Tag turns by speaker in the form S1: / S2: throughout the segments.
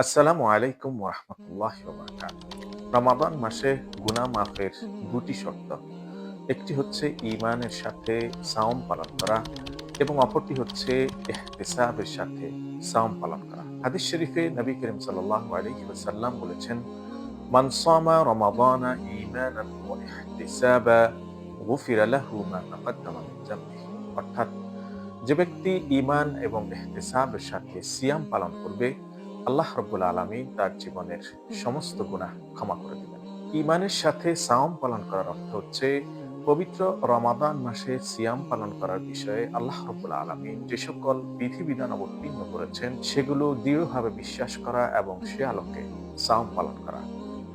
S1: আসসালামু আলাইকুম ওয়া রাহমাতুল্লাহি ওয়া বারাকাতুহু। রমাদান মাসে গুনাহ মাফের দুটি শর্ত। একটি হচ্ছে ঈমানের সাথে সাওম পালন করা এবং অপরটি হচ্ছে ইহতিসাবের সাথে সাওম পালন করা। হাদিস শরীফে নবী করিম সাল্লাল্লাহু আলাইহি ওয়াসাল্লাম বলেছেন, মান সামা রমাদানা ঈমানান ওয়া ইহতিসাবা গুফিরা লাহু মা তাকাদ্দামা মিন যামবিহি। অর্থাৎ যে ব্যক্তি ঈমান এবং ইহতিসাবের সাথে সিয়াম পালন করবে, আল্লাহ রাব্বুল আলামিন তার জীবনের সমস্ত গুনাহ ক্ষমা করে দিবেন। ঈমানের সাথে সাওম পালন করার অর্থ হচ্ছে পবিত্র রমাদান মাসে সিয়াম পালন করার বিষয়ে আল্লাহ রাব্বুল আলামিন যে সকল বিধিবিধান অবতীর্ণ করেছেন সেগুলো দৃঢ়ভাবে বিশ্বাস করা এবং সে আলোকে সাওম পালন করা।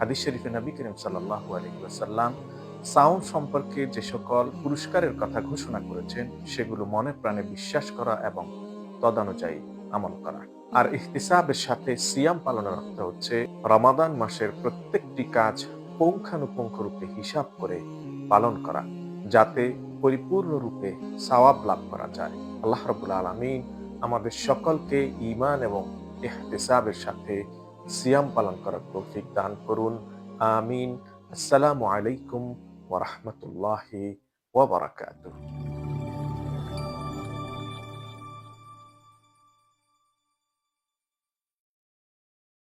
S1: হাদিস শরীফে নবী করিম সাল্লাল্লাহু আলাইহি ওয়াসাল্লাম সাওম সম্পর্কে যে সকল পুরস্কারের কথা ঘোষণা করেছেন সেগুলো মনে প্রাণে বিশ্বাস করা এবং তদানুযায়ী আমল করা। আর ইহতিসাবের সাথে সিয়াম পালনের অর্থ হচ্ছে রমাদান মাসের প্রত্যেকটি কাজ পুঙ্খানুপুঙ্খ রূপে হিসাব করে পালন করা, যাতে পরিপূর্ণরূপে সওয়াব লাভ করা যায়। আল্লাহ রাব্বুল আলামিন আমাদের সকলকে ঈমান এবং ইহতিসাবের সাথে সিয়াম পালন করার তৌফিক দান করুন। আমিন। আসসালামু আলাইকুম ওয়া রাহমাতুল্লাহি ওয়া বারাকাতুহু।